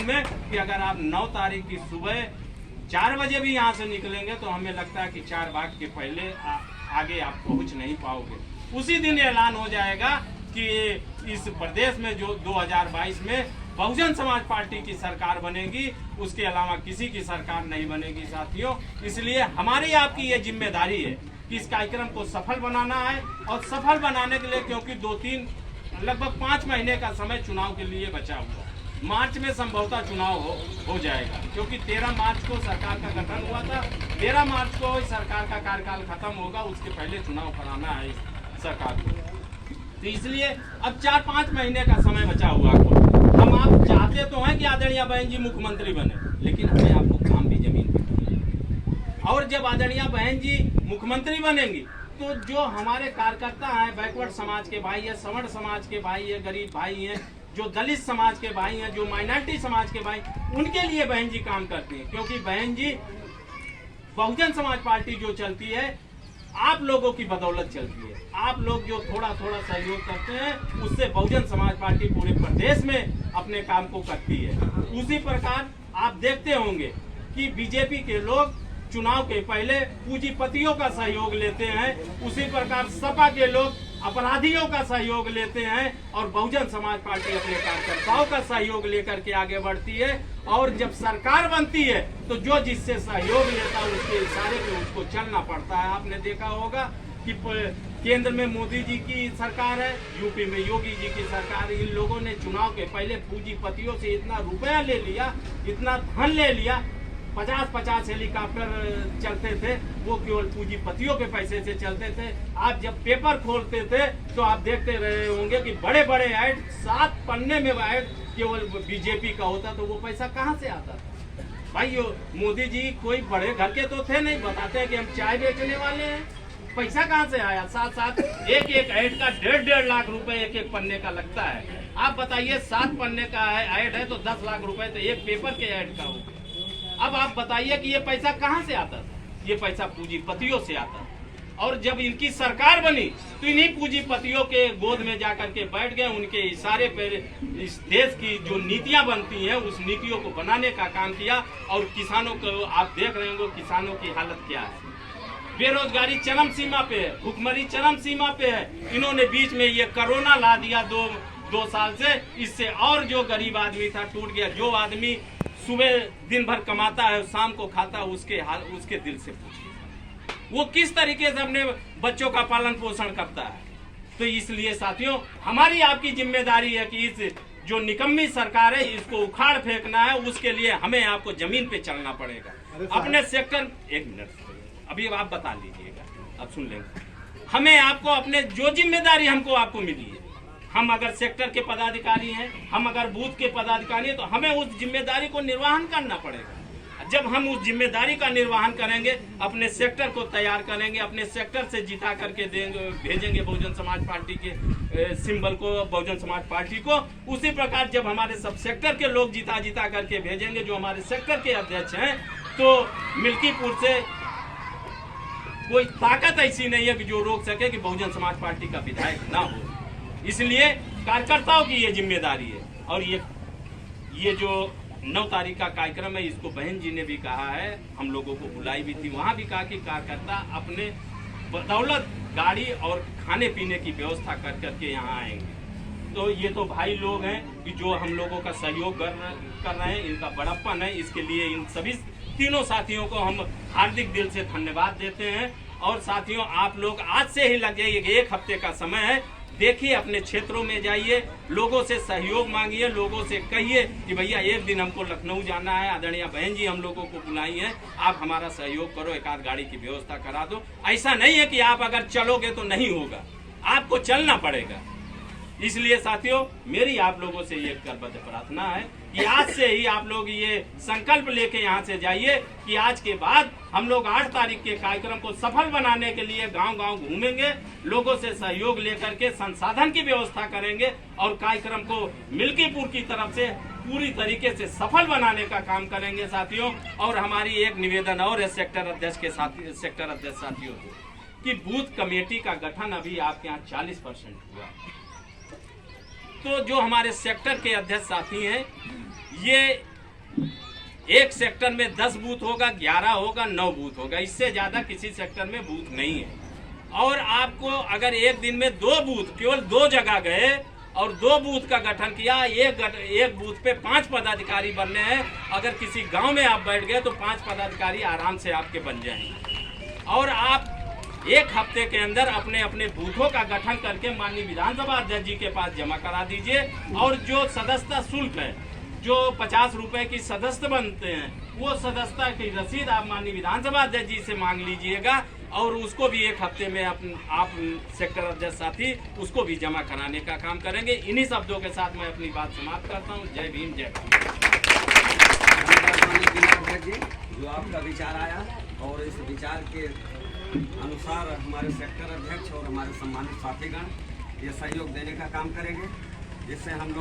में कि अगर आप 9 तारीख की सुबह 4 बजे भी यहाँ से निकलेंगे तो हमें लगता है कि 4 बाग के पहले आगे आप पहुँच नहीं पाओगे। उसी दिन ऐलान हो जाएगा कि इस प्रदेश में जो 2022 में बहुजन समाज पार्टी की सरकार बनेगी, उसके अलावा किसी की सरकार नहीं बनेगी साथियों। इसलिए हमारी आपकी ये जिम्मेदारी है कि इस कार्यक्रम को सफल बनाना है, और सफल बनाने के लिए क्योंकि लगभग 5 महीने का समय चुनाव के लिए बचा हुआ, मार्च में संभवतः चुनाव हो जाएगा, क्योंकि 13 मार्च को सरकार का गठन हुआ था। 13 मार्च को सरकार का कार्यकाल खत्म होगा, उसके पहले चुनाव कराना है इस सरकार को। तो इसलिए अब 4-5 महीने का समय बचा हुआ। हम आप चाहते तो हैं कि आदरणीय बहन जी मुख्यमंत्री बने, लेकिन हमें आपको काम भी जमीन पे करना है। और जब आदरणीय बहन जी मुख्यमंत्री बनेंगी तो जो हमारे कार्यकर्ता हैं, बैकवर्ड समाज के भाई है, सवर्ण समाज के भाई है, गरीब भाई हैं, जो दलित समाज के भाई हैं, जो माइनॉरिटी समाज के भाई, उनके लिए बहन जी काम करती हैं। क्योंकि बहन जी बहुजन समाज पार्टी जो चलती है आप लोगों की बदौलत चलती है। आप लोग जो थोड़ा थोड़ा सहयोग करते हैं उससे बहुजन समाज पार्टी पूरे प्रदेश में अपने काम को करती है। उसी प्रकार आप देखते होंगे कि बीजेपी के लोग चुनाव के पहले पूंजीपतियों का सहयोग लेते हैं, उसी प्रकार सपा के लोग अपराधियों का सहयोग लेते हैं, और बहुजन समाज पार्टी अपने कार्यकर्ताओं का सहयोग लेकर के आगे बढ़ती है। और जब सरकार बनती है तो जो जिससे सहयोग लेता है उसके इशारे पे उसको चलना पड़ता है। आपने देखा होगा कि केंद्र में मोदी जी की सरकार है, यूपी में योगी जी की सरकार। इन लोगों ने चुनाव के पहले पूंजीपतियों से इतना रुपया ले लिया, इतना धन ले लिया, 50-50 हेलीकॉप्टर चलते थे, वो केवल पूंजीपतियों के पैसे से चलते थे। आप जब पेपर खोलते थे तो आप देखते रहे होंगे कि बड़े बड़े ऐड, 7 पन्ने में ऐड केवल बीजेपी का होता, तो वो पैसा कहाँ से आता था? भाई मोदी जी कोई बड़े घर के तो थे नहीं, बताते हैं कि हम चाय बेचने वाले हैं, पैसा कहाँ से आया? साथ एक ऐड का 1.5 लाख रुपए एक पन्ने का लगता है। आप बताइए 7 पन्ने का ऐड है तो 10 लाख रुपए तो एक पेपर के ऐड का हो। अब आप बताइए कि ये पैसा कहाँ से आता था? ये पैसा पूंजीपतियों से आता था। और जब इनकी सरकार बनी तो इन्हीं पूंजीपतियों के गोद में जाकर के बैठ गए, उनके इशारे पर इस देश की जो नीतियां बनती हैं उस नीतियों को बनाने का काम किया। और किसानों को आप देख रहे होंगे किसानों की हालत क्या है। बेरोजगारी चरम सीमा पे है, भुखमरी चरम सीमा पे है। इन्होंने बीच में ये कोरोना ला दिया 2 साल से, इससे और जो गरीब आदमी था टूट गया। जो आदमी सुबह दिन भर कमाता है शाम को खाता है, उसके दिल से पूछिए वो किस तरीके से अपने बच्चों का पालन पोषण करता है। तो इसलिए साथियों हमारी आपकी जिम्मेदारी है कि इस जो निकम्मी सरकार है इसको उखाड़ फेंकना है। उसके लिए हमें आपको जमीन पे चलना पड़ेगा। अपने सेक्टर, एक मिनट अभी आप बता लीजिएगा, आप सुन लेंगे। हमें आपको अपने जो जिम्मेदारी हमको आपको मिली है, हम अगर सेक्टर के पदाधिकारी हैं, हम अगर बूथ के पदाधिकारी हैं, तो हमें उस जिम्मेदारी को निर्वहन करना पड़ेगा। जब हम उस जिम्मेदारी का निर्वहन करेंगे, अपने सेक्टर को तैयार करेंगे, अपने सेक्टर से जिता करके देंगे, भेजेंगे बहुजन समाज पार्टी के सिंबल को, बहुजन समाज पार्टी को। उसी प्रकार जब हमारे सब सेक्टर के लोग जिता करके भेजेंगे, जो हमारे सेक्टर के अध्यक्ष हैं, तो मिल्कीपुर से कोई ताकत ऐसी नहीं है कि जो रोक सके कि बहुजन समाज पार्टी का विधायक ना हो। इसलिए कार्यकर्ताओं की ये जिम्मेदारी है। और ये जो 9 तारीख का कार्यक्रम है, इसको बहन जी ने भी कहा है, हम लोगों को बुलाई भी थी, वहाँ भी कहा कि कार्यकर्ता अपने बदौलत गाड़ी और खाने पीने की व्यवस्था कर करके यहाँ आएंगे। तो ये तो भाई लोग हैं कि जो हम लोगों का सहयोग कर रहे हैं, इनका बड़प्पन है। इसके लिए इन सभी तीनों साथियों को हम हार्दिक दिल से धन्यवाद देते हैं। और साथियों आप लोग आज से ही लग जाइए, 1 हफ्ते का समय है, देखिए अपने क्षेत्रों में जाइए, लोगों से सहयोग मांगिए, लोगों से कहिए कि भैया एक दिन हमको लखनऊ जाना है, आदरणीय बहन जी हम लोगों को बुलाई हैं, आप हमारा सहयोग करो, 1 आध गाड़ी की व्यवस्था करा दो। ऐसा नहीं है कि आप अगर चलोगे तो नहीं होगा, आपको चलना पड़ेगा। इसलिए साथियों मेरी आप लोगों से ये करबद्ध प्रार्थना है कि आज से ही आप लोग ये संकल्प लेके यहाँ से जाइए कि आज के बाद हम लोग 8 तारीख के कार्यक्रम को सफल बनाने के लिए गांव-गांव घूमेंगे, लोगों से सहयोग लेकर के संसाधन की व्यवस्था करेंगे और कार्यक्रम को मिल्कीपुर की तरफ से पूरी तरीके से सफल बनाने का काम करेंगे साथियों। और हमारी एक निवेदन और है सेक्टर अध्यक्ष साथियों कि बूथ कमेटी का गठन अभी आपके यहाँ 40% हुआ। तो जो हमारे सेक्टर के अध्यक्ष साथी हैं, ये एक सेक्टर में 10 बूथ होगा, 11 होगा, 9 बूथ होगा, इससे ज्यादा किसी सेक्टर में बूथ नहीं है। और आपको अगर एक दिन में 2 बूथ, केवल 2 जगह गए और 2 बूथ का गठन किया, एक बूथ पे 5 पदाधिकारी बनने हैं, अगर किसी गांव में आप बैठ गए तो 5 पदाधिकारी आराम से आपके बन जाएंगे। और आप एक हफ्ते के अंदर अपने अपने बूथों का गठन करके माननीय विधानसभा अध्यक्ष जी के पास जमा करा दीजिए। और जो सदस्यता शुल्क है, जो 50 रुपए की सदस्य बनते हैं, वो सदस्यता की रसीद आप माननीय विधानसभा अध्यक्ष जी से मांग लीजिएगा और उसको भी एक हफ्ते में आप सेक्टर अध्यक्ष साथी उसको भी जमा कराने का काम करेंगे। इन्हीं शब्दों के साथ मैं अपनी बात समाप्त करता हूँ। जय भीम, जय भारत। जो आपका विचार आया और इस विचार के अनुसार हमारे सेक्टर अध्यक्ष और हमारे सम्मानित साथीगण ये सहयोग देने का काम करेंगे, जिससे हम लोग